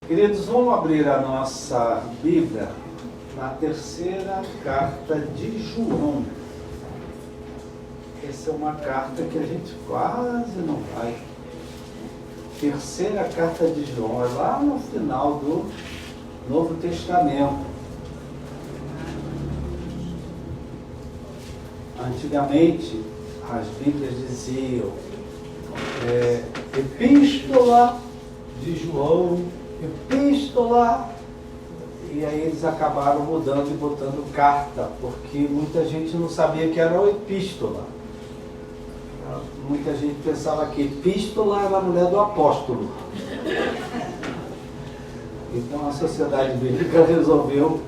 Queridos, vamos abrir a nossa Bíblia na terceira carta de João. Essa é uma carta que a gente quase não vai. Terceira carta de João, é lá no final do Novo Testamento. Antigamente, as Bíblias diziam Epístola de João, Epístola, e aí eles acabaram mudando e botando carta, porque muita gente não sabia que era o Epístola. Muita gente pensava que Epístola era a mulher do apóstolo. Então a Sociedade Bíblica resolveu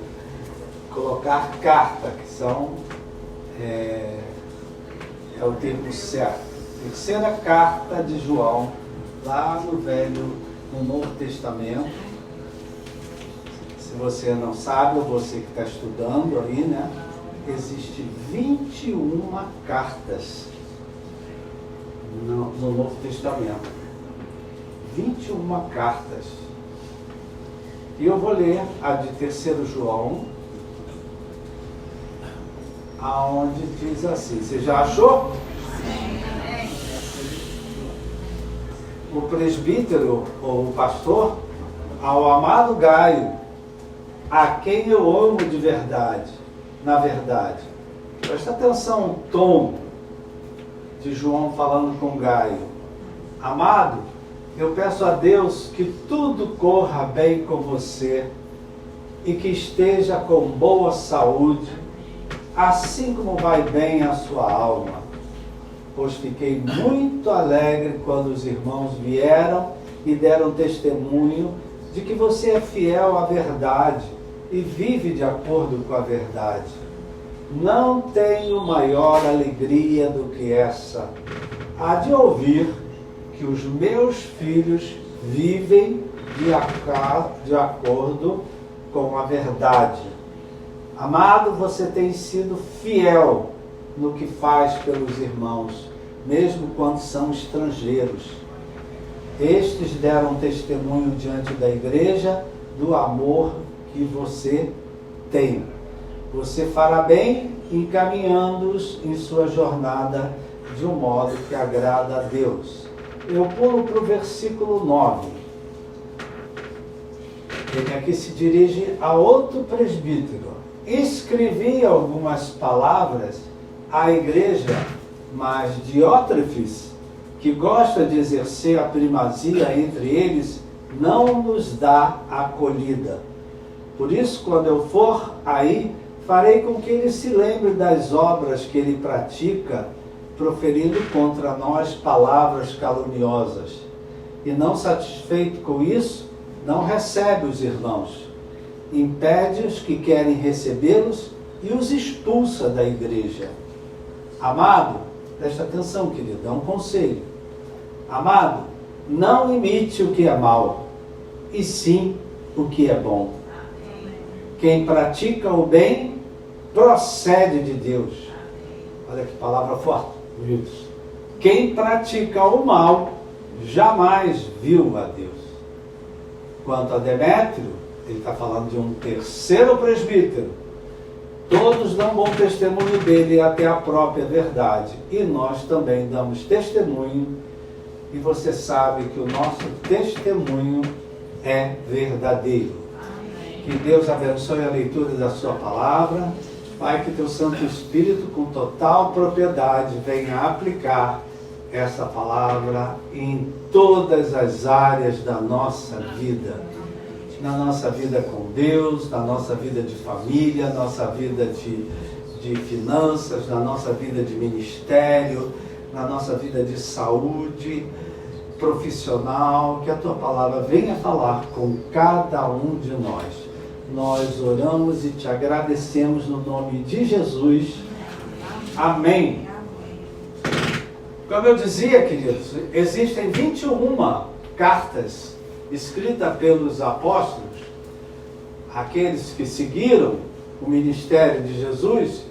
colocar carta, que são é o termo certo. Terceira carta de João, lá no Novo Testamento. Se você não sabe, ou você que está estudando aí, né? Existem 21 cartas no Novo Testamento. 21 cartas. E eu vou ler a de 3 João, aonde diz assim. Você já achou? O presbítero, ou o pastor, ao amado Gaio, a quem eu amo de verdade, na verdade. Presta atenção o tom de João falando com Gaio. Amado, eu peço a Deus que tudo corra bem com você e que esteja com boa saúde, assim como vai bem a sua alma. Pois fiquei muito alegre quando os irmãos vieram e deram testemunho de que você é fiel à verdade e vive de acordo com a verdade. Não tenho maior alegria do que essa, a de ouvir que os meus filhos vivem de acordo com a verdade. Amado, você tem sido fiel no que faz pelos irmãos, mesmo quando são estrangeiros. Estes deram testemunho diante da igreja do amor que você tem. Você fará bem encaminhando-os em sua jornada de um modo que agrada a Deus. Eu pulo para o versículo 9. Ele aqui se dirige a outro presbítero. Escrevi algumas palavras à igreja, mas Diótrefes, que gosta de exercer a primazia entre eles, não nos dá acolhida. Por isso, quando eu for aí, farei com que ele se lembre das obras que ele pratica, proferindo contra nós palavras caluniosas. E não satisfeito com isso, não recebe os irmãos. Impede os que querem recebê-los e os expulsa da igreja. Amado, presta atenção, querido, é um conselho. Amado, não imite o que é mal, e sim o que é bom. Quem pratica o bem procede de Deus. Olha que palavra forte, queridos. Quem pratica o mal jamais viu a Deus. Quanto a Demétrio, ele está falando de um terceiro presbítero. Todos dão bom testemunho dele até a própria verdade. E nós também damos testemunho. E você sabe que o nosso testemunho é verdadeiro. Amém. Que Deus abençoe a leitura da sua palavra. Pai, que teu Santo Espírito, com total propriedade, venha aplicar essa palavra em todas as áreas da nossa vida. Na nossa vida com Deus, na nossa vida de família, na nossa vida de finanças, na nossa vida de ministério, na nossa vida de saúde profissional. Que a tua palavra venha falar com cada um de nós. Nós oramos e te agradecemos no nome de Jesus. Amém. Como eu dizia, queridos, existem 21 cartas escritas pelos apóstolos, aqueles que seguiram o ministério de Jesus.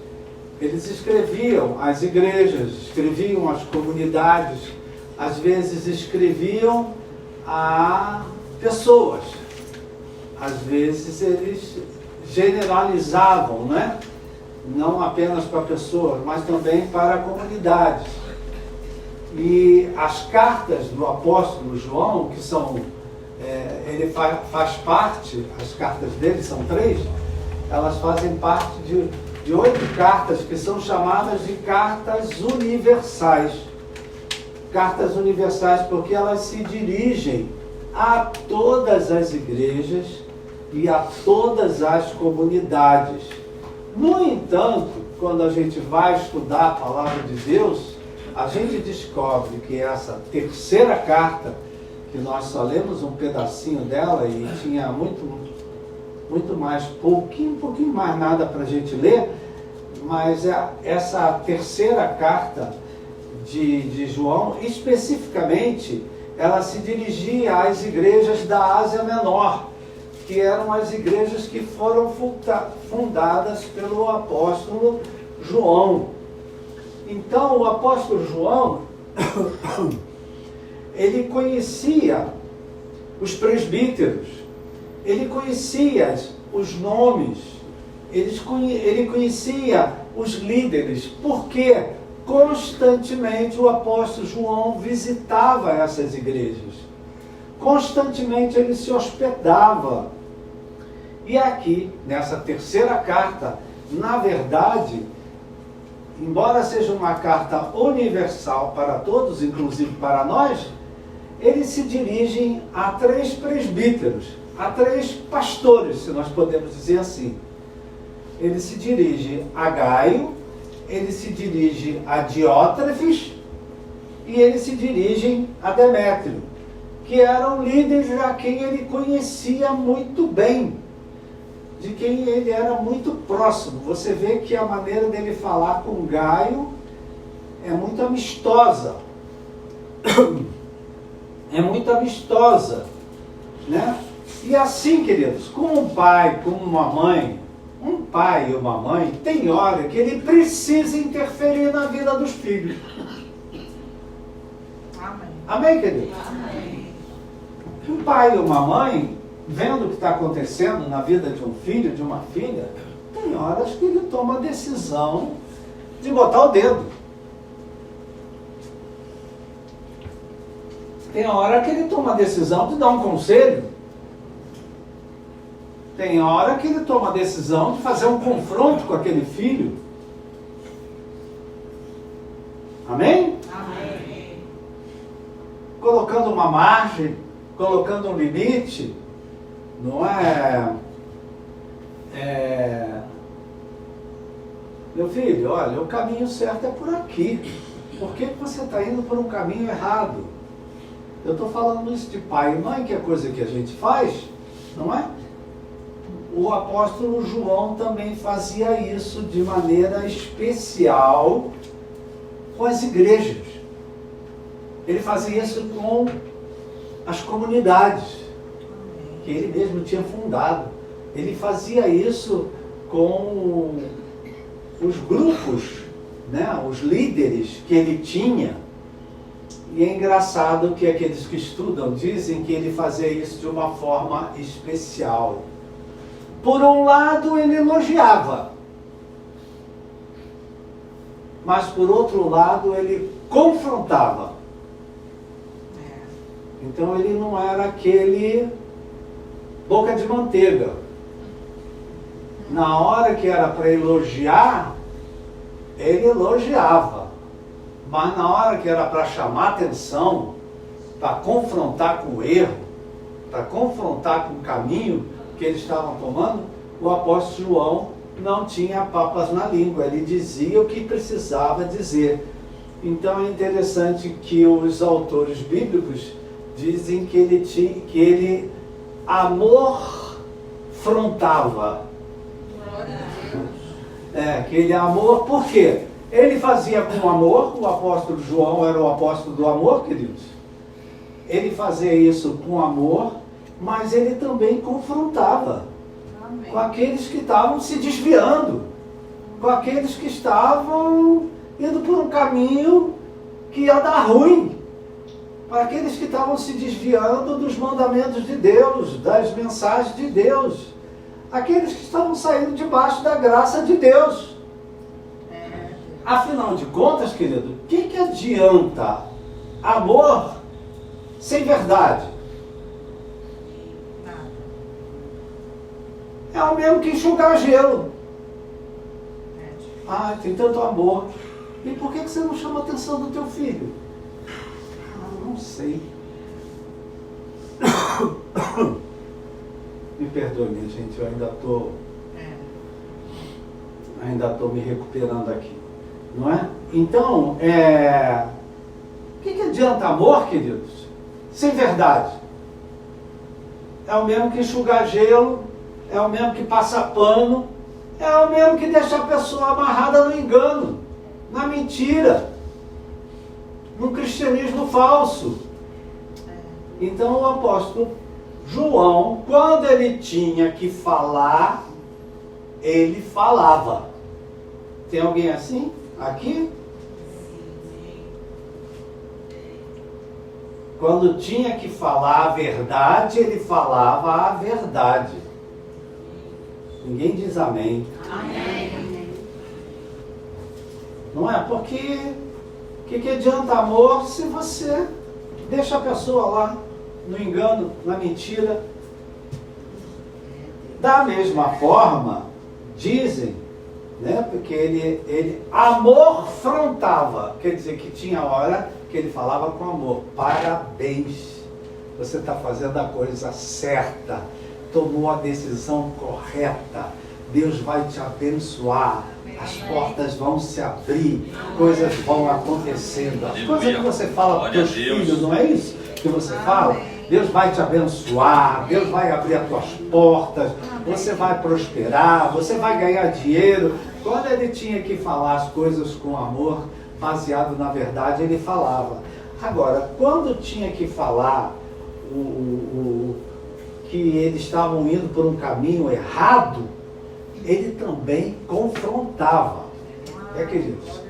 Eles escreviam às igrejas, escreviam às comunidades, às vezes escreviam a pessoas. às vezes eles generalizavam, né? Não apenas para pessoas, mas também para comunidades. E as cartas do apóstolo João, que são, ele faz parte, as cartas dele são 3, elas fazem parte de 8 cartas que são chamadas de cartas universais. Cartas universais porque elas se dirigem a todas as igrejas e a todas as comunidades. No entanto, quando a gente vai estudar a palavra de Deus, a gente descobre que essa terceira carta, que nós só lemos um pedacinho dela e tinha muito mais, pouquinho mais nada para a gente ler, mas essa terceira carta de João, especificamente, ela se dirigia às igrejas da Ásia Menor, que eram as igrejas que foram fundadas pelo apóstolo João. Então, o apóstolo João, ele conhecia os presbíteros, ele conhecia os nomes, ele conhecia os líderes, porque constantemente o apóstolo João visitava essas igrejas. Constantemente ele se hospedava. E aqui, nessa terceira carta, na verdade, embora seja uma carta universal para todos, inclusive para nós, eles se dirigem a 3 presbíteros, a 3 pastores, se nós podemos dizer assim. Ele se dirige a Gaio, ele se dirige a Diótrefes e ele se dirige a Demétrio, que eram líderes a quem ele conhecia muito bem, de quem ele era muito próximo. Você vê que a maneira dele falar com Gaio é muito amistosa. É muito amistosa, né? E assim, queridos, com um pai, com uma mãe, um pai e uma mãe, tem hora que ele precisa interferir na vida dos filhos. Amém. Amém, queridos? Amém. Um pai e uma mãe, vendo o que está acontecendo na vida de um filho, de uma filha, tem horas que ele toma a decisão de botar o dedo. Tem hora que ele toma a decisão de dar um conselho. Tem hora que ele toma a decisão de fazer um confronto com aquele filho. Amém? Amém. Colocando uma margem, colocando um limite. Não meu filho, olha, o caminho certo é por aqui. Por que você está indo por um caminho errado? Eu estou falando isso de pai e mãe, que é coisa que a gente faz, não é? O apóstolo João também fazia isso de maneira especial com as igrejas. Ele fazia isso com as comunidades que ele mesmo tinha fundado. Ele fazia isso com os grupos, né, os líderes que ele tinha. E é engraçado que aqueles que estudam dizem que ele fazia isso de uma forma especial. Por um lado, ele elogiava, mas por outro lado, ele confrontava. Então ele não era aquele boca de manteiga. Na hora que era para elogiar, ele elogiava. Mas na hora que era para chamar atenção, para confrontar com o erro, para confrontar com o caminho que eles estavam tomando, o apóstolo João não tinha papas na língua. Ele dizia o que precisava dizer. Então é interessante que os autores bíblicos dizem que ele amor frontava. Que ele amor, por quê? Ele fazia com amor, o apóstolo João era o apóstolo do amor, queridos. Ele fazia isso com amor, mas ele também confrontava. Amém. Com aqueles que estavam se desviando, com aqueles que estavam indo por um caminho que ia dar ruim. para aqueles que estavam se desviando dos mandamentos de Deus, das mensagens de Deus, aqueles que estavam saindo debaixo da graça de Deus. Afinal de contas, querido, o que adianta amor sem verdade? É o mesmo que enxugar gelo. Ah, tem tanto amor. E por que você não chama a atenção do teu filho? Não sei. Me perdoe, minha gente, eu ainda estou me recuperando aqui. Não é? Então, o que adianta amor, queridos, sem verdade? É o mesmo que enxugar gelo, é o mesmo que passar pano, é o mesmo que deixar a pessoa amarrada no engano, na mentira, no cristianismo falso. Então o apóstolo João, quando ele tinha que falar, ele falava. Tem alguém assim? Aqui? Quando tinha que falar a verdade, ele falava a verdade. Ninguém diz amém. Amém. Não é? Porque o que adianta amor se você deixa a pessoa lá no engano, na mentira? Da mesma forma, dizem, né? Porque ele amorfrontava, quer dizer que tinha hora que ele falava com amor. Parabéns, você está fazendo a coisa certa, tomou a decisão correta, Deus vai te abençoar, as portas vão se abrir, coisas vão acontecendo, as coisas que você fala para os teus filhos, não é isso que você fala? Deus vai te abençoar, Deus vai abrir as tuas portas, você vai prosperar, você vai ganhar dinheiro. Quando ele tinha que falar as coisas com amor, baseado na verdade, ele falava. Agora, quando tinha que falar que eles estavam indo por um caminho errado, ele também confrontava. Queridos?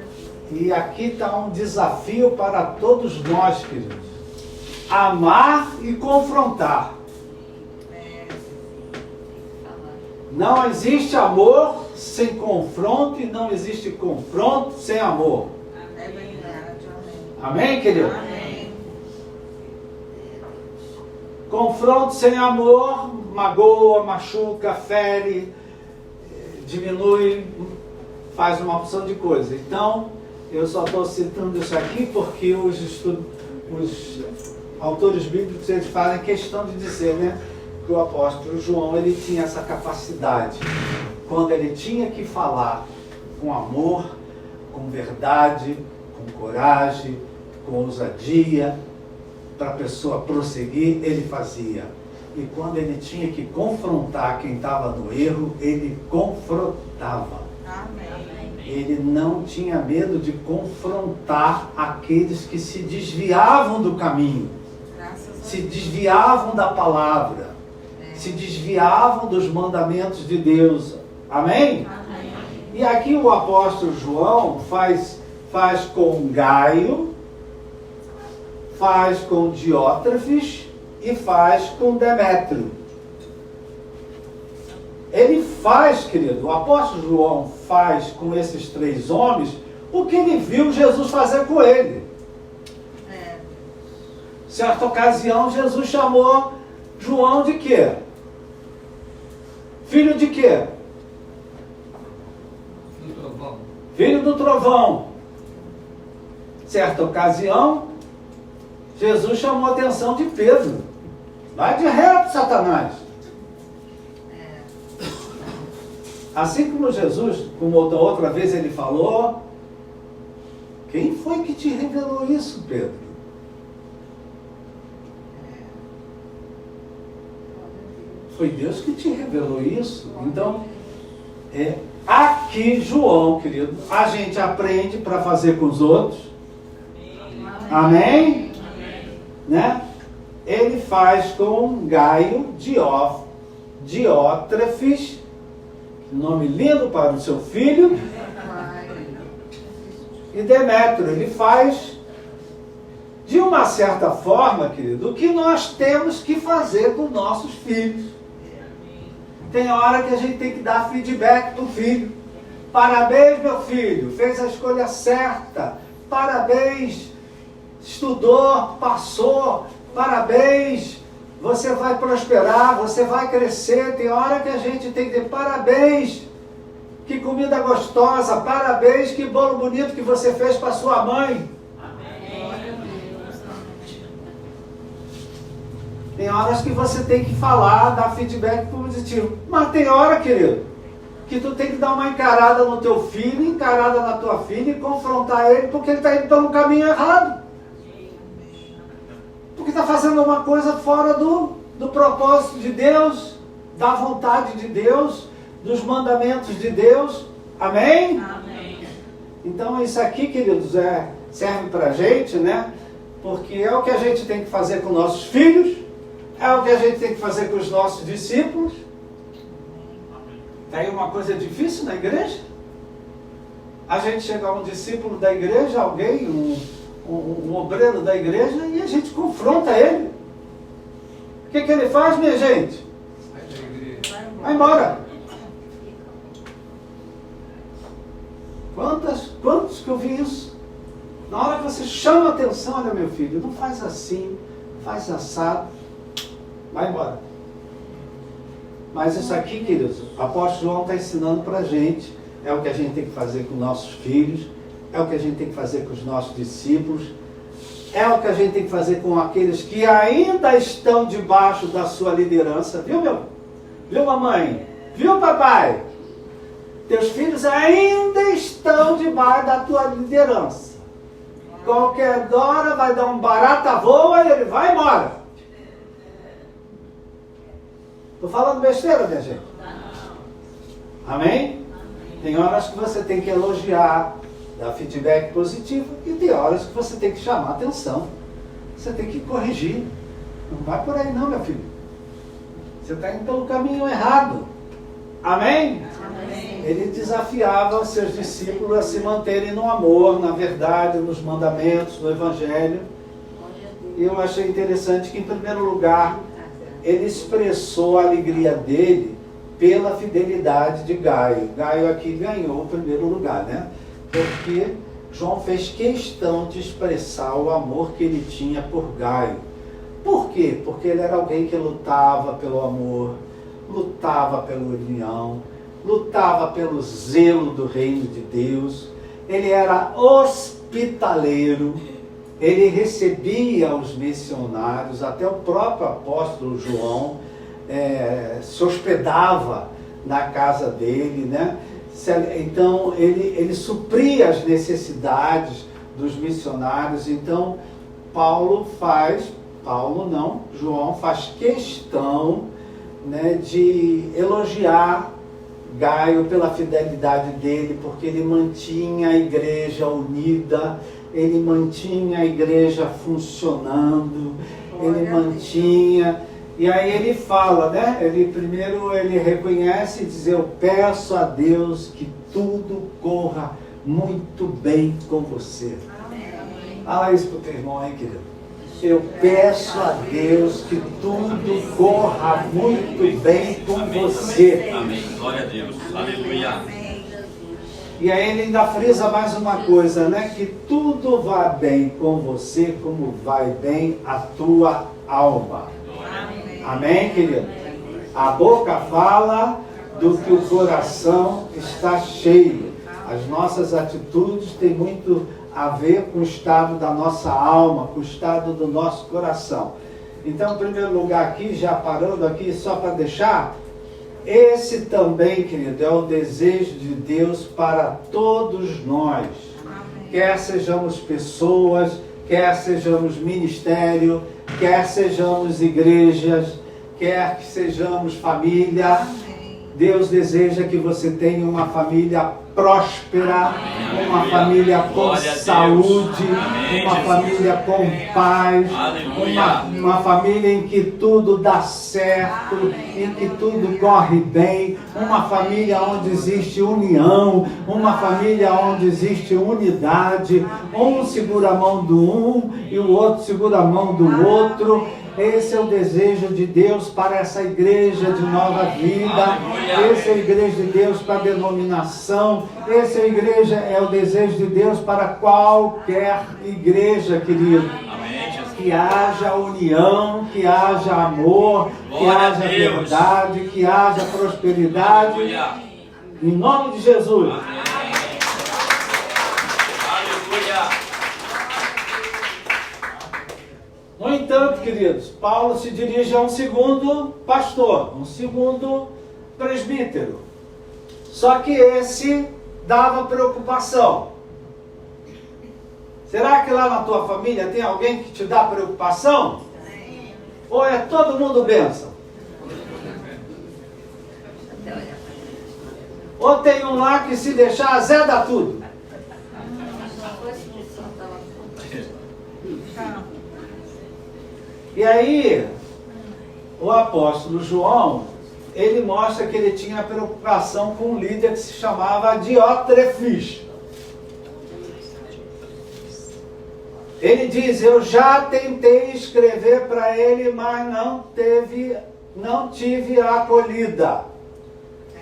E aqui está um desafio para todos nós, queridos. Amar e confrontar. Não existe amor sem confronto e não existe confronto sem amor. É verdade. Amém, querido? Amém. Confronto sem amor magoa, machuca, fere, diminui, faz uma opção de coisa. Então, eu só estou citando isso aqui porque os autores bíblicos, eles fazem questão de dizer, né, que o apóstolo João, ele tinha essa capacidade. Quando ele tinha que falar com amor, com verdade, com coragem, com ousadia, para a pessoa prosseguir, ele fazia. E quando ele tinha que confrontar quem estava no erro, ele confrontava. Amém. Ele não tinha medo de confrontar aqueles que se desviavam do caminho, se desviavam da palavra, se desviavam dos mandamentos de Deus. Amém? Amém. E aqui o apóstolo João faz com Gaio, faz com Diótrefes e faz com Demétrio. Ele faz, querido, o apóstolo João faz com esses três homens o que ele viu Jesus fazer com ele. Certa ocasião, Jesus chamou João de quê? Filho de quê? Do trovão. Filho do trovão. Certa ocasião, Jesus chamou a atenção de Pedro. Vai de reto, Satanás. Assim como Jesus, como outra vez ele falou, quem foi que te revelou isso, Pedro? Foi Deus que te revelou isso. Então, aqui, João, querido, a gente aprende para fazer com os outros. Amém? Né? Ele faz com Gaio, Diótrefes, nome lindo para o seu filho, e Demétrio. Ele faz de uma certa forma, querido, o que nós temos que fazer com nossos filhos. Tem hora que a gente tem que dar feedback para o filho. Parabéns, meu filho, fez a escolha certa. Parabéns, estudou, passou. Parabéns, você vai prosperar, você vai crescer. Tem hora que a gente tem que dizer parabéns, que comida gostosa, parabéns, que bolo bonito que você fez para sua mãe. Tem horas que você tem que falar, dar feedback positivo. Mas tem hora, querido, que tu tem que dar uma encarada no teu filho, encarada na tua filha e confrontar ele porque ele está indo pelo caminho errado. Porque está fazendo uma coisa fora do propósito de Deus, da vontade de Deus, dos mandamentos de Deus. Amém? Amém. Então isso aqui, queridos, serve para a gente, né? Porque é o que a gente tem que fazer com nossos filhos, é o que a gente tem que fazer com os nossos discípulos. Tem uma coisa difícil na igreja? A gente chega a um discípulo da igreja, alguém, um obreiro da igreja, e a gente confronta ele. O que ele faz, minha gente? Vai embora. Quantos que eu vi isso? Na hora que você chama a atenção, olha meu filho, não faz assim, faz assado, vai embora. Mas isso aqui, queridos, o apóstolo João está ensinando para a gente, é o que a gente tem que fazer com nossos filhos, é o que a gente tem que fazer com os nossos discípulos, é o que a gente tem que fazer com aqueles que ainda estão debaixo da sua liderança, viu Viu mamãe? Viu papai? Teus filhos ainda estão debaixo da tua liderança. Qualquer hora vai dar um barata voa e ele vai embora. Estou falando besteira, minha gente? Amém? Tem horas que você tem que elogiar, dar feedback positivo, e tem horas que você tem que chamar atenção. Você tem que corrigir. Não vai por aí não, meu filho. Você está indo pelo caminho errado. Amém? Amém. Ele desafiava os seus discípulos a se manterem no amor, na verdade, nos mandamentos, no Evangelho. E eu achei interessante que, em primeiro lugar, ele expressou a alegria dele pela fidelidade de Gaio. Gaio aqui ganhou o primeiro lugar, né? Porque João fez questão de expressar o amor que ele tinha por Gaio. Por quê? Porque ele era alguém que lutava pelo amor, lutava pela união, lutava pelo zelo do reino de Deus. Ele era hospitaleiro. Ele recebia os missionários, até o próprio apóstolo João se hospedava na casa dele, né? Então ele supria as necessidades dos missionários. Então João faz questão, né, de elogiar Gaio pela fidelidade dele, porque ele mantinha a igreja unida, ele mantinha a igreja funcionando, ele mantinha. E aí ele fala, né? Primeiro ele reconhece e diz: eu peço a Deus que tudo corra muito bem com você. Amém. Fala isso para o teu irmão aí, querido. Eu peço a Deus que tudo corra muito bem com você. Amém. Glória a Deus. Aleluia. E aí ele ainda frisa mais uma coisa, né? Que tudo vá bem com você como vai bem a tua alma. Amém, querido? A boca fala do que o coração está cheio. As nossas atitudes têm muito a ver com o estado da nossa alma, com o estado do nosso coração. Então, em primeiro lugar aqui, já parando aqui, só para deixar, esse também, querido, é o desejo de Deus para todos nós. Quer sejamos pessoas, quer sejamos ministério, quer sejamos igrejas, quer que sejamos família. Deus deseja que você tenha uma família próspera, uma família com Glória a Deus. saúde, Amém, uma Jesus. família com paz, Aleluia. uma família em que tudo dá certo, em que tudo corre bem, uma família onde existe união, uma família onde existe unidade, um segura a mão do um e o outro segura a mão do outro. Esse é o desejo de Deus para essa igreja de Nova Vida. Aleluia. Esse é a igreja de Deus para a denominação. Esse é o desejo de Deus para qualquer igreja, querido. Amém, Jesus. Que haja união, que haja amor, que Glória a haja Deus. verdade, que haja prosperidade. Aleluia. Em nome de Jesus. Amém. Aleluia. No entanto, queridos, Paulo se dirige a um segundo pastor, um segundo presbítero. Só que esse dava preocupação. Será que lá na tua família tem alguém que te dá preocupação? Ou é todo mundo bênção? Ou tem um lá que se deixar azeda tudo? E aí, o apóstolo João, ele mostra que ele tinha preocupação com um líder que se chamava Diótrefes. Ele diz: eu já tentei escrever para ele, mas não tive acolhida.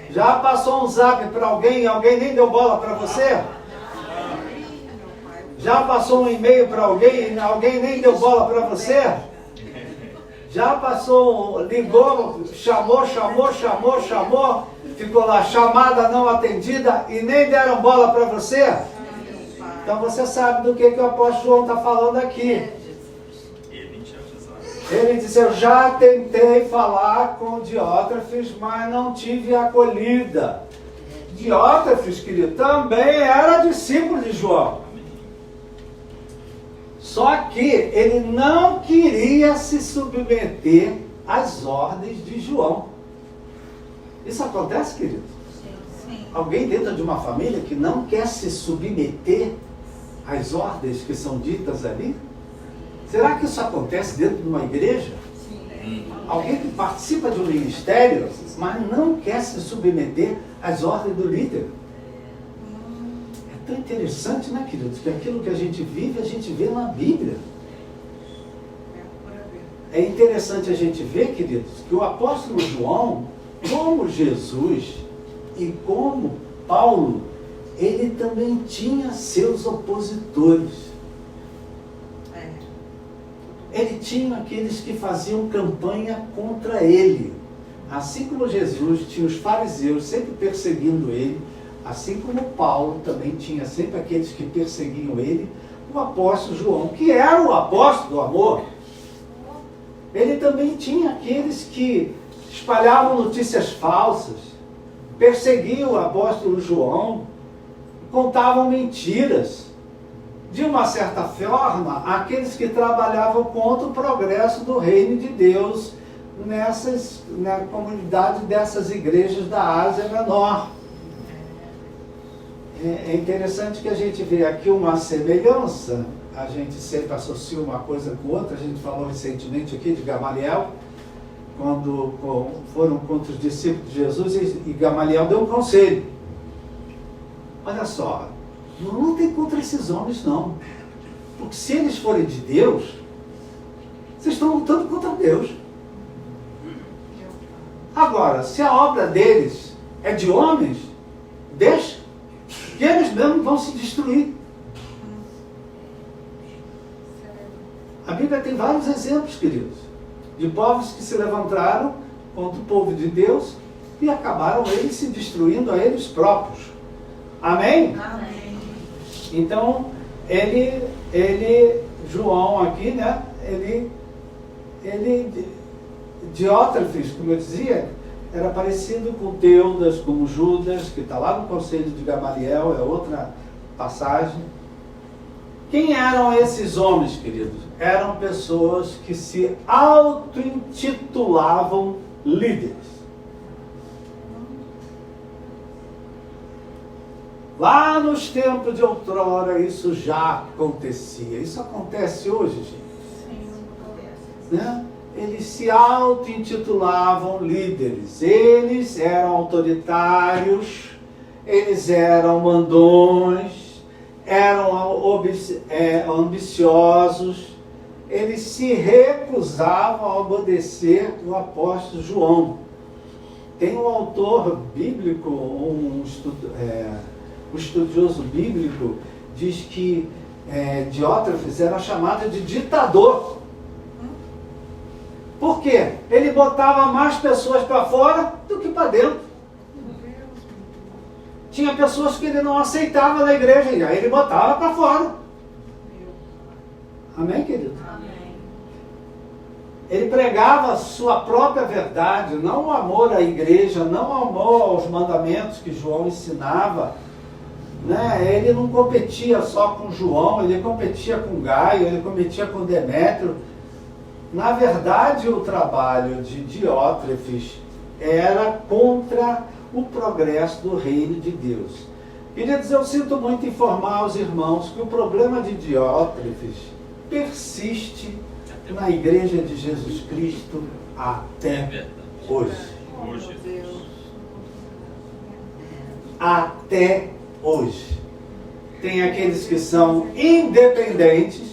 Já passou um zap para alguém e alguém nem deu bola para você? Já passou um e-mail para alguém e alguém nem deu bola para você? Já passou, ligou, chamou, ficou lá, chamada não atendida e nem deram bola para você? Então você sabe do que o apóstolo João está falando aqui. Ele disse: eu já tentei falar com Diótrefes, mas não tive acolhida. Diótrefes, querido, também era discípulo de João. Só que ele não queria se submeter às ordens de João. Isso acontece, querido? Sim. Alguém dentro de uma família que não quer se submeter às ordens que são ditas ali? Será que isso acontece dentro de uma igreja? Alguém que participa de um ministério, mas não quer se submeter às ordens do líder? É tão interessante, né, queridos, que aquilo que a gente vive, a gente vê na Bíblia. É interessante a gente ver, queridos, que o apóstolo João, como Jesus e como Paulo, ele também tinha seus opositores. Ele tinha aqueles que faziam campanha contra ele. Assim como Jesus tinha os fariseus sempre perseguindo ele, assim como Paulo também tinha sempre aqueles que perseguiam ele, o apóstolo João, que era o apóstolo do amor, ele também tinha aqueles que espalhavam notícias falsas, perseguiam o apóstolo João, contavam mentiras. De uma certa forma, aqueles que trabalhavam contra o progresso do reino de Deus na comunidade dessas igrejas da Ásia Menor. É interessante que a gente vê aqui uma semelhança, a gente sempre associa uma coisa com outra. A gente falou recentemente aqui de Gamaliel, quando foram contra os discípulos de Jesus e Gamaliel deu um conselho. Olha só, não lutem contra esses homens, não. Porque se eles forem de Deus, vocês estão lutando contra Deus. Agora, se a obra deles é de homens, deixa, que eles mesmos vão se destruir. A Bíblia tem vários exemplos, queridos, de povos que se levantaram contra o povo de Deus e acabaram eles se destruindo a eles próprios. Amém? Amém. Então, João aqui, né, Diótrefes, como eu dizia, era parecido com Teudas, como Judas, que está lá no Conselho de Gamaliel, é outra passagem. Quem eram esses homens, queridos? Eram pessoas que se auto-intitulavam líderes. Lá nos tempos de outrora, isso já acontecia. Isso acontece hoje, gente. Né? Eles se auto-intitulavam líderes. Eles eram autoritários, eles eram mandões, eram ambiciosos. Eles se recusavam a obedecer o apóstolo João. Tem um autor bíblico, um estudioso bíblico, diz que Diótrefes era chamado de ditador. Por quê? Ele botava mais pessoas para fora do que para dentro. Tinha pessoas que ele não aceitava na igreja, e aí ele botava para fora. Amém, querido? Amém. Ele pregava a sua própria verdade, não o amor à igreja, não o amor aos mandamentos que João ensinava. Né? Ele não competia só com João, ele competia com Gaio, ele competia com Demétrio. Na verdade, o trabalho de Diótrefes era contra o progresso do reino de Deus. Queridos, eu sinto muito informar aos irmãos que o problema de Diótrefes persiste na igreja de Jesus Cristo até hoje. Até hoje. Tem aqueles que são independentes,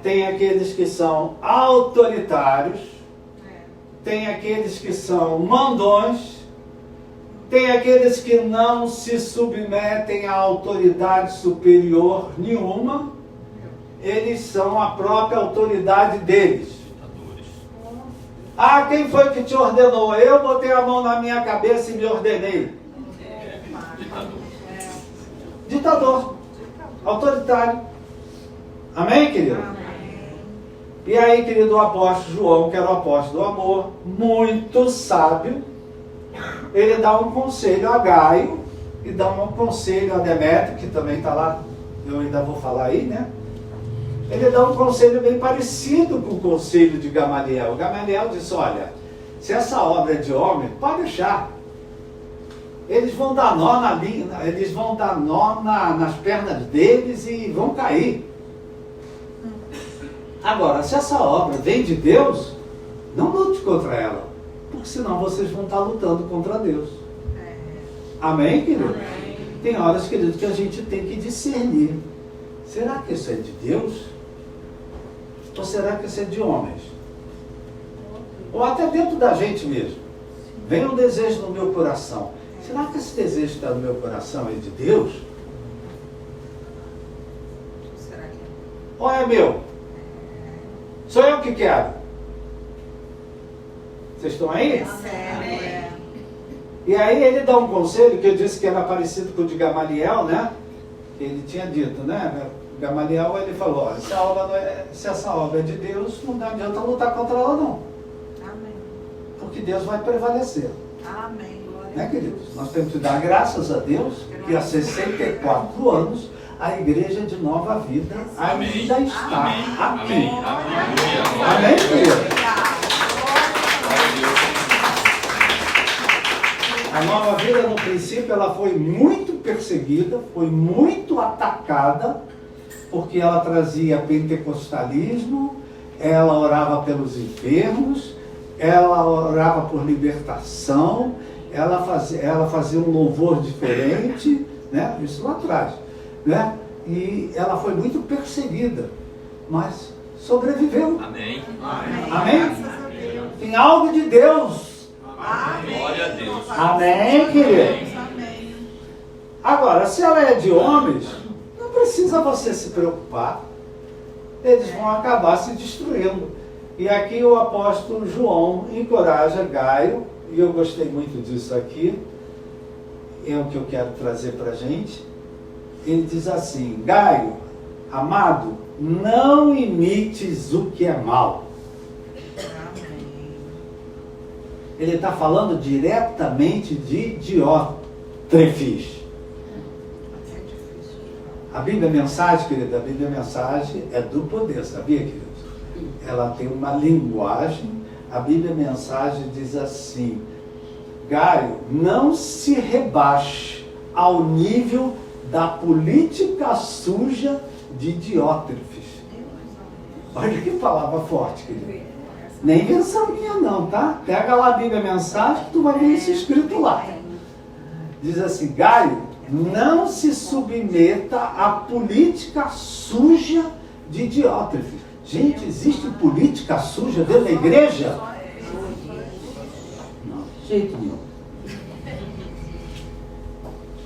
tem aqueles que são autoritários, tem aqueles que são mandões, tem aqueles que não se submetem a autoridade superior nenhuma. Eles são a própria autoridade deles. Ah, quem foi que te ordenou? Eu botei a mão na minha cabeça e me ordenei. Ditador. Autoritário. Amém, querido? Amém. E aí, querido, o apóstolo João, que era o apóstolo do amor, muito sábio, ele dá um conselho a Gaio e dá um conselho a Demétrio, que também está lá, eu ainda vou falar aí, né? Ele dá um conselho bem parecido com o conselho de Gamaliel. Gamaliel disse, olha, se essa obra é de homem, pode deixar. Eles vão dar nó na linha, eles vão dar nó nas pernas deles e vão cair. Agora, se essa obra vem de Deus, não lute contra ela, porque senão vocês vão estar lutando contra Deus. Amém, querido? Amém. Tem horas, querido, que a gente tem que discernir. Será que isso é de Deus? Ou será que isso é de homens? Ou até dentro da gente mesmo. Vem um desejo no meu coração. Será que esse desejo que está no meu coração é de Deus? Será que Ou é meu? Sou eu que quero. Vocês estão aí? Sério? E aí ele dá um conselho que eu disse que era parecido com o de Gamaliel, né? Ele tinha dito, né? Gamaliel, ele falou, olha, se essa obra é de Deus, não adianta lutar contra ela não. Amém. Porque Deus vai prevalecer. Amém. Glória a Né, Deus. queridos? Nós temos que dar graças a Deus que há 64 anos a igreja de Nova Vida ainda está aqui. Amém. Amém, querido? A Nova Vida, no princípio, ela foi muito perseguida, foi muito atacada, porque ela trazia pentecostalismo, ela orava pelos enfermos, ela orava por libertação, ela fazia um louvor diferente, né? Isso lá atrás. Né? E ela foi muito perseguida, mas sobreviveu. Amém. Amém? Tem algo de Deus. Amém. Glória a Deus. Amém, querido? Amém. Agora, se ela é de homens, não precisa você se preocupar. Eles vão acabar se destruindo. E aqui o apóstolo João encoraja Gaio, e eu gostei muito disso aqui, é o que eu quero trazer para a gente. Ele diz assim, Gaio, amado, não imites o que é mal. Amém. Ele está falando diretamente de Diótrefes. É difícil. A Bíblia Mensagem, querida, a Bíblia Mensagem é do poder, sabia, queridos? Ela tem uma linguagem, a Bíblia Mensagem diz assim, Gaio, não se rebaixe ao nível da política suja de Diótrefes. Olha que palavra forte, querido. Nem invenção minha não, tá? Pega lá a Bíblia Mensagem, tu vai ver isso escrito lá. Diz assim: Gaio, não se submeta à política suja de Diótrefes. Gente, existe política suja dentro da igreja? Não, de jeito nenhum.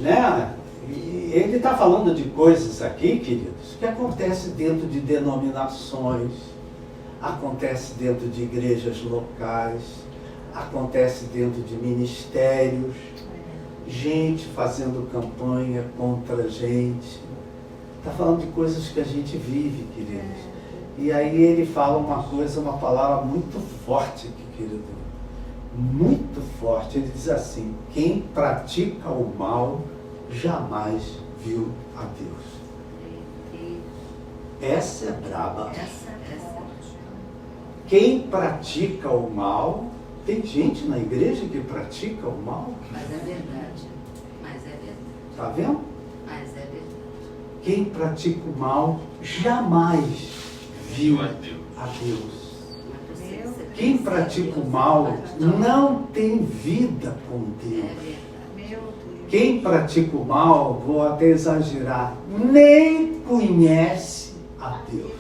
Né? E ele está falando de coisas aqui, queridos, que acontece dentro de denominações, acontece dentro de igrejas locais, acontece dentro de ministérios, gente fazendo campanha contra gente. Está falando de coisas que a gente vive, queridos. E aí ele fala uma coisa, uma palavra muito forte aqui, querido. Muito forte. Ele diz assim: quem pratica o mal jamais viu a Deus. Essa é braba. Quem pratica o mal, tem gente na igreja que pratica o mal. Mas é verdade. Está vendo? Mas é verdade. Quem pratica o mal jamais viu a Deus. Quem pratica o mal não tem vida com Deus. Quem pratica o mal, vou até exagerar, nem conhece a Deus.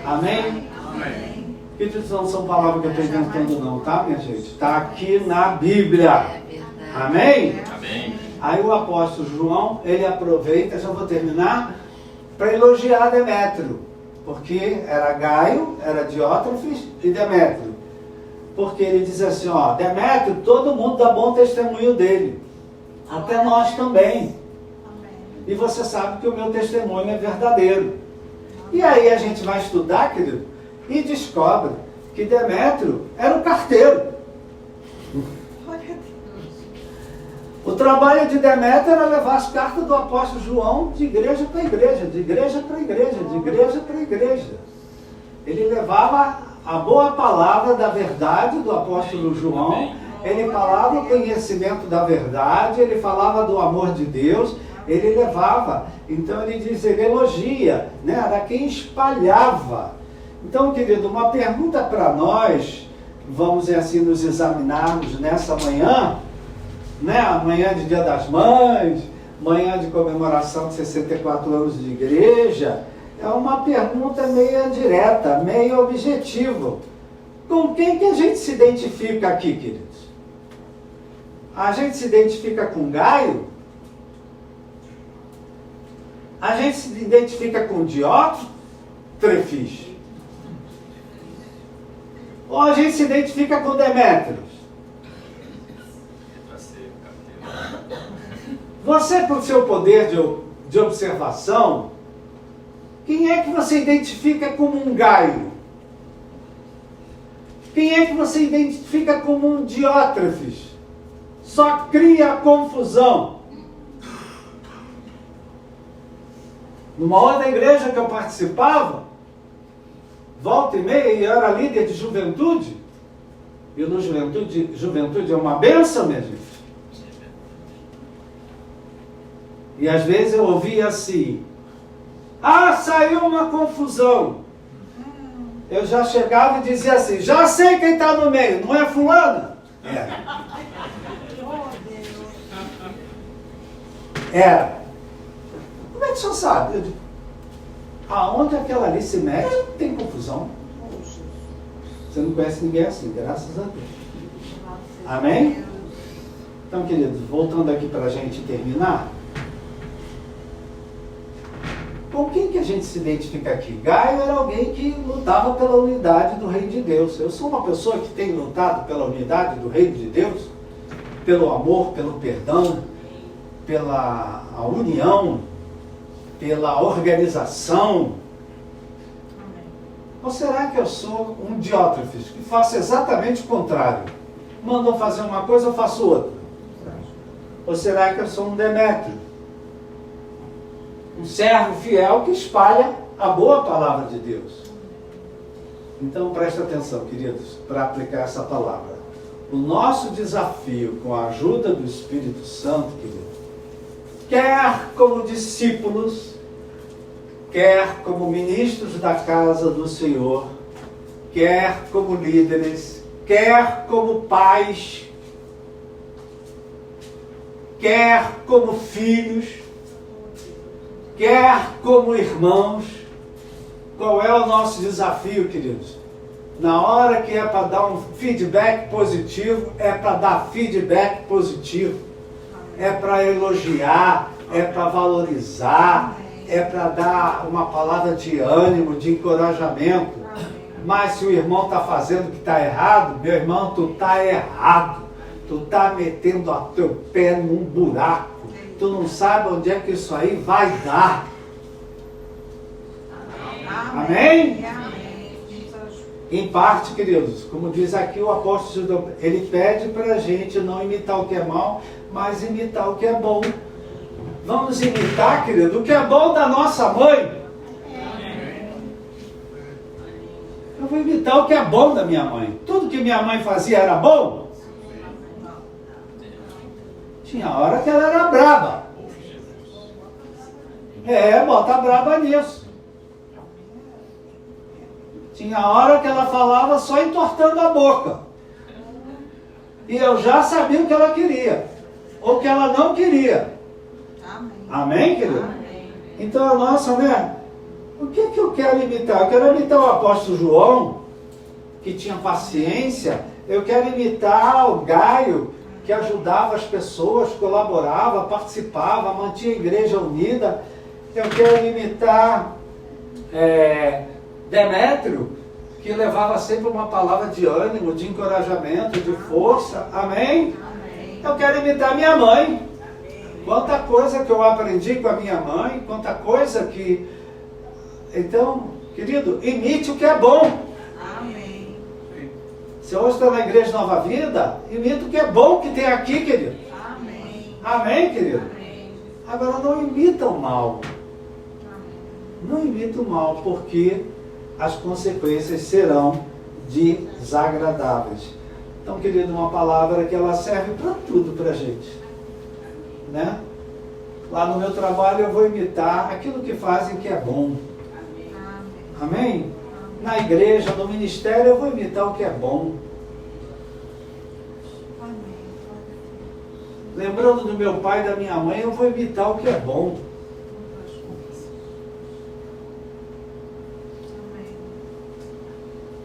Amém? Amém. Queridos, não são palavras que eu estou inventando não, tá, minha gente? Está aqui na Bíblia. Amém? Amém. Aí o apóstolo João, ele aproveita, já vou terminar, para elogiar Demétrio. Porque era Gaio, era Diótrefes e Demétrio. Porque ele diz assim, ó, Demétrio, todo mundo dá bom testemunho dele. Até nós também. E você sabe que o meu testemunho é verdadeiro. E aí a gente vai estudar, querido, e descobre que Demétrio era o carteiro. O trabalho de Demétrio era levar as cartas do apóstolo João de igreja para igreja, de igreja para igreja, de igreja para igreja. Ele levava a boa palavra da verdade do apóstolo João, ele falava o conhecimento da verdade, ele falava do amor de Deus, ele levava. Então ele diz, ele elogia, né? Era quem espalhava. Então, querido, uma pergunta para nós, vamos assim nos examinarmos nessa manhã, né? Amanhã de Dia das Mães, manhã de comemoração de 64 anos de igreja, é uma pergunta meio direta, meio objetiva. Com quem que a gente se identifica aqui, queridos? A gente se identifica com Gaio? A gente se identifica com Diótrefes? Ou a gente se identifica com Demétrios? Você, por seu poder de observação, quem é que você identifica como um Gaio? Quem é que você identifica como um Diótrefes? Só cria confusão. Numa outra igreja que eu participava, volta e meia, e eu era líder de juventude, e no juventude é uma bênção, minha gente. E às vezes eu ouvia assim, saiu uma confusão. Eu já chegava e dizia assim, já sei quem está no meio, não é fulana? Era. Como é que o senhor sabe? Eu digo, aonde aquela ali se mete, tem confusão. Você não conhece ninguém assim, graças a Deus. Amém? Então, queridos, voltando aqui para a gente terminar. Com quem que a gente se identifica aqui? Gaio era alguém que lutava pela unidade do reino de Deus. Eu sou uma pessoa que tem lutado pela unidade do reino de Deus, pelo amor, pelo perdão, pela união, pela organização. Ou será que eu sou um Diótrefes, que faço exatamente o contrário? Mandam fazer uma coisa, eu faço outra. Ou será que eu sou um Demétrio? Um servo fiel que espalha a boa palavra de Deus. Então presta atenção, queridos, para aplicar essa palavra. O nosso desafio, com a ajuda do Espírito Santo, querido, quer como discípulos, quer como ministros da casa do Senhor, quer como líderes, quer como pais, quer como filhos, quer como irmãos. Qual é o nosso desafio, queridos? Na hora que é para dar um feedback positivo, é para dar feedback positivo. É para elogiar, é para valorizar, é para dar uma palavra de ânimo, de encorajamento. Mas se o irmão está fazendo o que está errado, meu irmão, tu está errado. Tu está metendo o teu pé num buraco. Tu não sabe onde é que isso aí vai dar. Amém? Em parte, queridos, como diz aqui o apóstolo, ele pede para a gente não imitar o que é mal, mas imitar o que é bom. Vamos imitar, querido, o que é bom da nossa mãe. Eu vou imitar o que é bom da minha mãe. Tudo que minha mãe fazia era bom? Tinha hora que ela era braba. Bota braba nisso. Tinha hora que ela falava só entortando a boca. E eu já sabia o que ela queria. Ou o que ela não queria. Amém, querido? Então, nossa, né? O que eu quero imitar? Eu quero imitar o apóstolo João, que tinha paciência. Eu quero imitar o Gaio, que ajudava as pessoas, colaborava, participava, mantinha a igreja unida. Eu quero imitar Demétrio, que levava sempre uma palavra de ânimo, de encorajamento, de força. Amém? Eu quero imitar minha mãe. Quanta coisa que eu aprendi com a minha mãe, quanta coisa que... Então, querido, imite o que é bom. Amém. Se hoje está na Igreja Nova Vida, imite o que é bom que tem aqui, querido. Amém. Amém, querido? Amém. Agora, não imita o mal. Não imita o mal, porque as consequências serão desagradáveis. Então, querido, uma palavra que ela serve para tudo para a gente. Né? Lá no meu trabalho eu vou imitar aquilo que fazem que é bom. Amém? Na igreja, no ministério, eu vou imitar o que é bom. Lembrando do meu pai e da minha mãe, eu vou imitar o que é bom.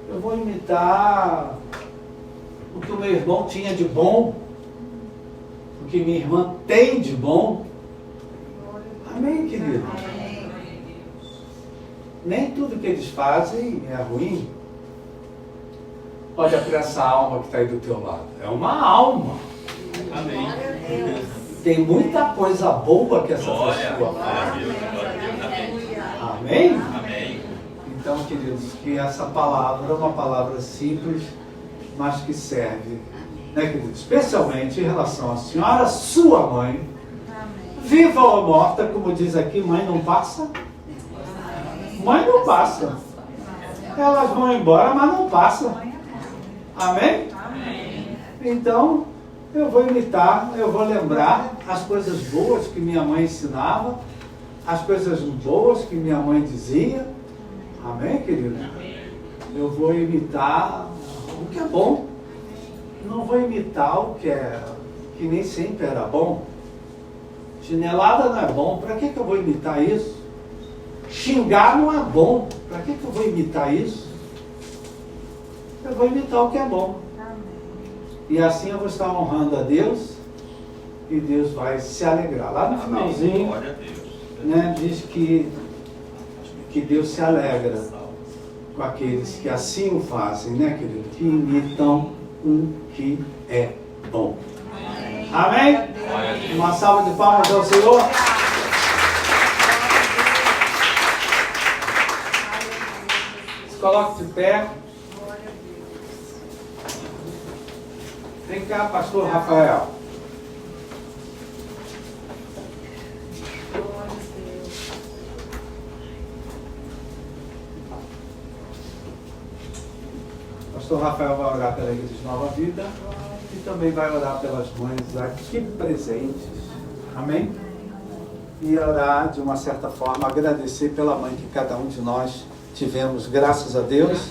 Eu vou imitar o que o meu irmão tinha de bom, o que minha irmã tem de bom. Amém, querido? Nem tudo que eles fazem é ruim. Olha para essa alma que está aí do teu lado. É uma alma. Amém. Tem muita coisa boa que essa Glória. pessoa Glória a faz. Deus. Glória a Deus. Amém? Amém. Então, queridos, que essa palavra é uma palavra simples, mas que serve, né, queridos? Especialmente em relação à senhora, sua mãe, viva ou morta, como diz aqui, mãe não passa. Mãe não passa. Elas vão embora, mas não passam. Amém? Então, eu vou imitar, eu vou lembrar as coisas boas que minha mãe ensinava, as coisas boas que minha mãe dizia. Amém, querido? Eu vou imitar o que é bom. Não vou imitar o que nem sempre era bom. Chinelada não é bom. Para que eu vou imitar isso? Xingar não é bom. Para que eu vou imitar isso? Eu vou imitar o que é bom. E assim eu vou estar honrando a Deus e Deus vai se alegrar. Lá no finalzinho, Glória a Deus. né, diz que Deus se alegra com aqueles que assim o fazem, né, querido? Que imitam o que é bom. Amém? Glória a Deus. Uma salva de palmas ao Senhor. Se coloque de pé. Vem cá, pastor Rafael. Pastor Rafael vai orar pela Igreja de Nova Vida e também vai orar pelas mães aqui presentes. Amém? e orar de uma certa forma, agradecer pela mãe que cada um de nós tivemos, graças a Deus.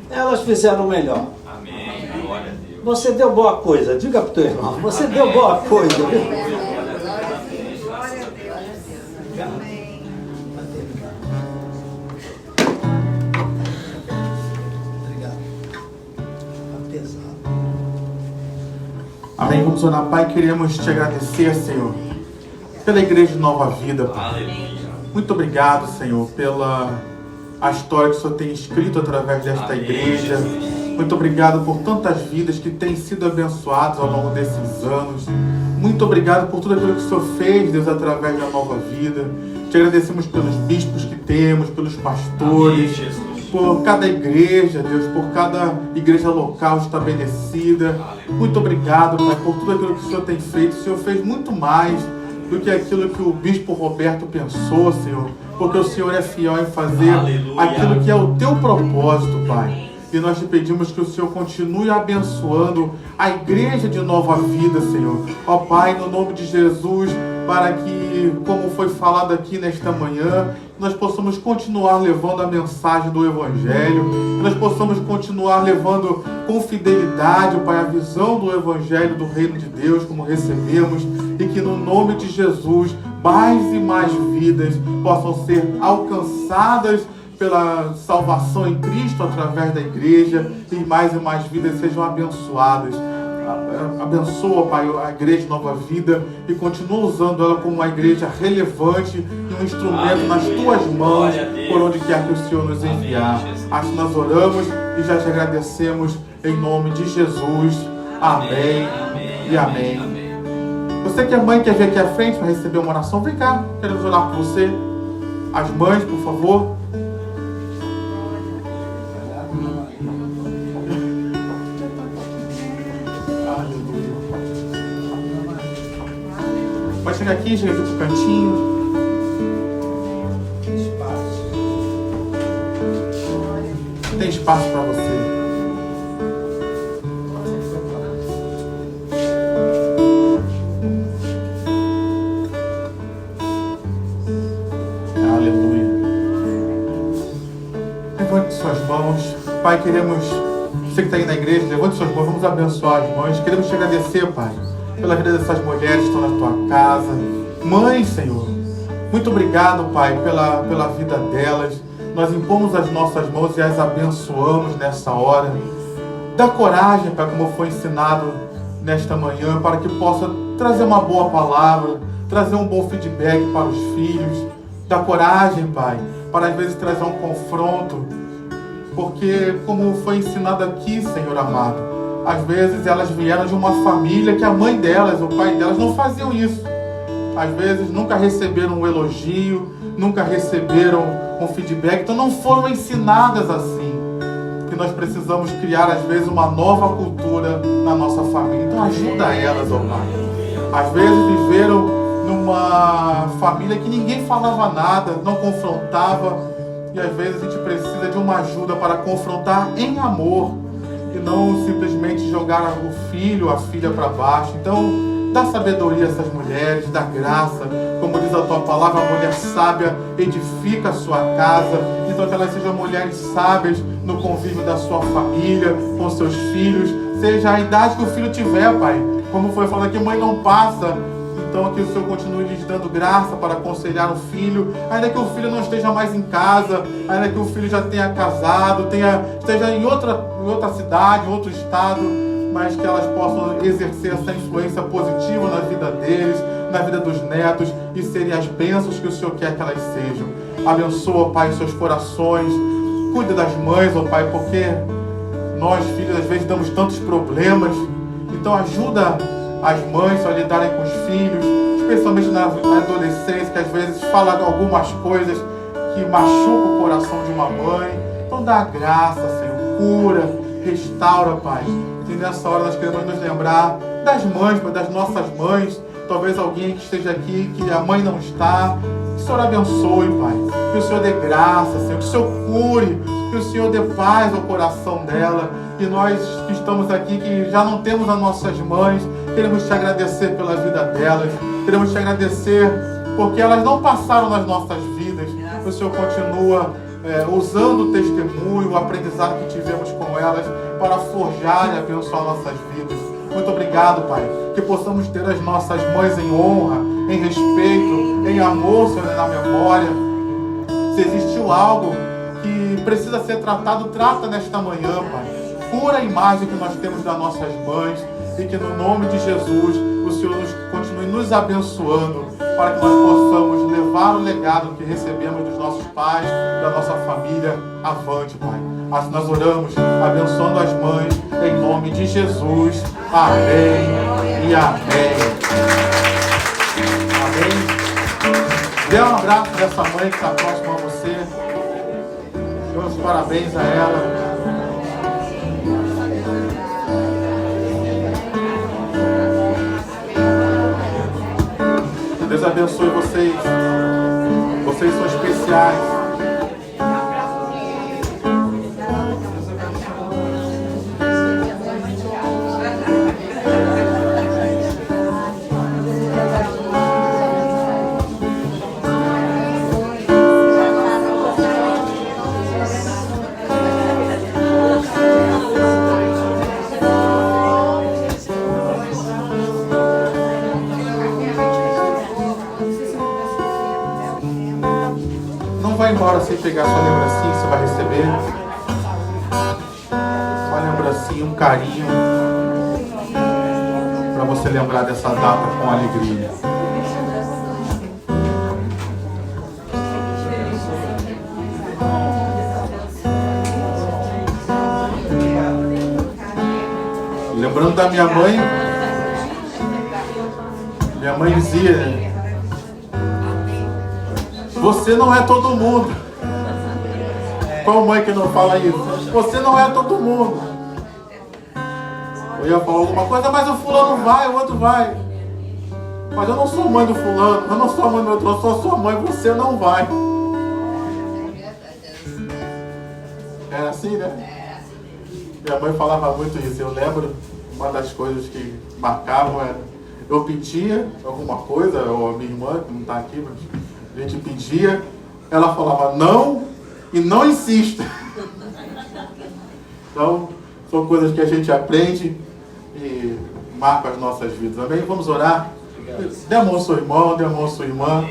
Elas fizeram o melhor. Amém. Glória a Deus. Você deu boa coisa, diga para o teu irmão, você deu boa coisa, viu? Glória a Deus. Amém. Obrigado. Apesar. Amém. Vamos orar. Pai, queremos te agradecer, Senhor, pela Igreja de Nova Vida, Pai. Aleluia. Muito obrigado, Senhor, pela a história que o Senhor tem escrito através desta Amém, igreja. Jesus. Muito obrigado por tantas vidas que têm sido abençoadas ao longo desses anos. Muito obrigado por tudo aquilo que o Senhor fez, Deus, através da Nova Vida. Te agradecemos pelos bispos que temos, pelos pastores, Amém, Jesus. por cada igreja, Deus, por cada igreja local estabelecida. Muito obrigado, Pai, por tudo aquilo que o Senhor tem feito. O Senhor fez muito mais do que aquilo que o bispo Roberto pensou, Senhor, porque o Senhor é fiel em fazer Aleluia. aquilo que é o teu propósito, Pai. E nós te pedimos que o Senhor continue abençoando a igreja de Nova Vida, Senhor. Ó Pai, no nome de Jesus, para que, como foi falado aqui nesta manhã, nós possamos continuar levando a mensagem do Evangelho, que nós possamos continuar levando com fidelidade, Pai, a visão do Evangelho do Reino de Deus, como recebemos, e que no nome de Jesus, mais e mais vidas possam ser alcançadas pela salvação em Cristo através da igreja, e mais vidas sejam abençoadas. Abençoa, Pai, a Igreja Nova Vida e continua usando ela como uma igreja relevante e um instrumento nas tuas mãos, por onde quer que o Senhor nos enviar. Assim nós oramos e já te agradecemos em nome de Jesus. Amém e amém. Você que é mãe, quer vir aqui à frente para receber uma oração? Vem cá, queremos orar por você. As mães, por favor. Pode chegar aqui pro cantinho. Tem espaço para você. Aleluia. Levante suas mãos. Pai, queremos, você que está aí na igreja, levante suas mãos, vamos abençoar as mães. Queremos te agradecer, Pai, pela vida dessas mulheres que estão na tua casa. Mãe, Senhor, muito obrigado, Pai, pela vida delas. Nós impomos as nossas mãos e as abençoamos nessa hora. Dá coragem, Pai, como foi ensinado nesta manhã, para que possa trazer uma boa palavra, trazer um bom feedback para os filhos. Dá coragem, Pai, para às vezes trazer um confronto, porque como foi ensinado aqui, Senhor amado, às vezes elas vieram de uma família que a mãe delas, o pai delas não faziam isso. Às vezes nunca receberam um elogio, nunca receberam um feedback, então não foram ensinadas assim. Que nós precisamos criar às vezes uma nova cultura na nossa família. Então ajuda elas, ó Pai. Às vezes viveram numa família que ninguém falava nada, não confrontava, e às vezes a gente precisa de uma ajuda para confrontar em amor e não simplesmente jogar o filho, a filha para baixo. Então dá sabedoria a essas mulheres, dá graça. Como diz a tua palavra, a mulher sábia edifica a sua casa. Então que elas sejam mulheres sábias no convívio da sua família, com seus filhos, seja a idade que o filho tiver, Pai. Como foi falado aqui, mãe não passa. Então que o Senhor continue lhes dando graça para aconselhar o filho, ainda que o filho não esteja mais em casa, ainda que o filho já tenha casado, esteja em outra cidade, em outro estado, mas que elas possam exercer essa influência positiva na vida deles, na vida dos netos, e serem as bênçãos que o Senhor quer que elas sejam. Abençoa, Pai, seus corações. Cuida das mães, ó Pai, porque nós, filhos, às vezes damos tantos problemas. Então ajuda as mães a lidarem com os filhos, especialmente na adolescência, que às vezes fala algumas coisas que machucam o coração de uma mãe. Então dá graça, Senhor, cura, restaura, Pai. E nessa hora nós queremos nos lembrar das mães, das nossas mães. Talvez alguém que esteja aqui, que a mãe não está. Que o Senhor abençoe, Pai. Que o Senhor dê graça, Senhor. Que o Senhor cure. Que o Senhor dê paz ao coração dela. E nós que estamos aqui, que já não temos as nossas mães, queremos te agradecer pela vida delas. Queremos te agradecer porque elas não passaram nas nossas vidas. O Senhor continua usando o testemunho, o aprendizado que tivemos com elas para forjar e abençoar nossas vidas. Muito obrigado, Pai, que possamos ter as nossas mães em honra, em respeito, em amor, Senhor, na memória. Se existiu algo que precisa ser tratado, trata nesta manhã, Pai. Cura a imagem que nós temos das nossas mães e que no nome de Jesus o Senhor continue nos abençoando para que nós possamos levar o legado que recebemos dos nossos pais, da nossa família, avante, Pai. Assim nós oramos, abençoando as mães, em nome de Jesus. Amém e amém. Amém. Dê um abraço dessa mãe que está próxima a você. Dê os parabéns a ela. Deus abençoe vocês. Vocês são especiais. Vai embora sem pegar sua lembrancinha que você vai receber. Uma lembrancinha, um carinho, para você lembrar dessa data com alegria. Lembrando da minha mãe dizia: você não é todo mundo. Qual mãe que não fala isso? Você não é todo mundo. Eu ia falar alguma coisa, mas o fulano vai, o outro vai. Mas eu não sou mãe do fulano, eu não sou mãe do outro, eu sou sua mãe, você não vai. Era assim, né? Minha mãe falava muito isso. Eu lembro, uma das coisas que marcavam era: eu pedia alguma coisa, ou a minha irmã, que não está aqui, mas a gente pedia, ela falava não e não insista. Então, são coisas que a gente aprende e marca as nossas vidas. Amém? Vamos orar. Dê a mão ao seu irmão, dê a mão à sua irmã.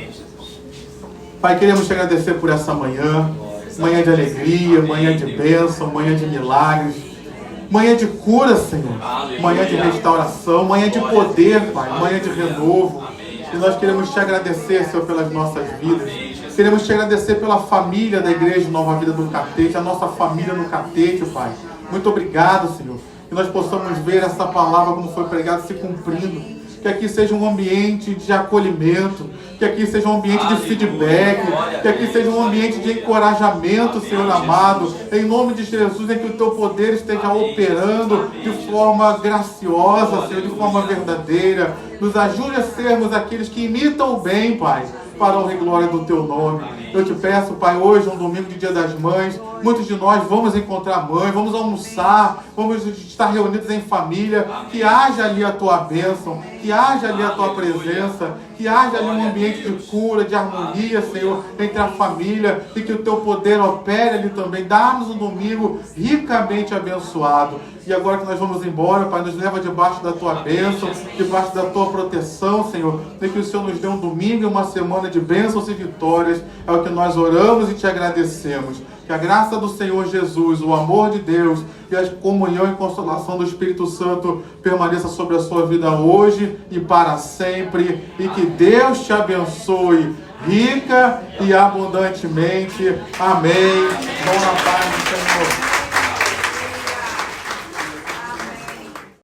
Pai, queremos te agradecer por essa manhã. Manhã de alegria, manhã de bênção, manhã de milagres. Manhã de cura, Senhor. Manhã de restauração, manhã de poder, Pai. Manhã de renovo. E nós queremos te agradecer, Senhor, pelas nossas vidas. Queremos te agradecer pela família da Igreja Nova Vida do Catete, a nossa família no Catete, Pai. Muito obrigado, Senhor. Que nós possamos ver essa palavra como foi pregada se cumprindo. Que aqui seja um ambiente de acolhimento, que aqui seja um ambiente de feedback, que aqui seja um ambiente de encorajamento, Senhor amado, em nome de Jesus, em que o teu poder esteja operando de forma graciosa, Senhor, de forma verdadeira. Nos ajude a sermos aqueles que imitam o bem, Pai, para a honra e glória do teu nome. Eu te peço, Pai, hoje, um domingo de Dia das Mães, muitos de nós vamos encontrar a mãe, vamos almoçar, vamos estar reunidos em família, que haja ali a tua bênção, que haja ali a tua presença, que haja ali um ambiente de cura, de harmonia, Senhor, entre a família, e que o teu poder opere ali também. Dá-nos um domingo ricamente abençoado. E agora que nós vamos embora, Pai, nos leva debaixo da tua bênção, debaixo da tua proteção, Senhor, e que o Senhor nos dê um domingo e uma semana de bênçãos e vitórias. É o que nós oramos e te agradecemos. Que a graça do Senhor Jesus, o amor de Deus e a comunhão e consolação do Espírito Santo permaneça sobre a sua vida hoje e para sempre. E que Deus te abençoe rica e abundantemente. Amém. Vão na paz do Senhor.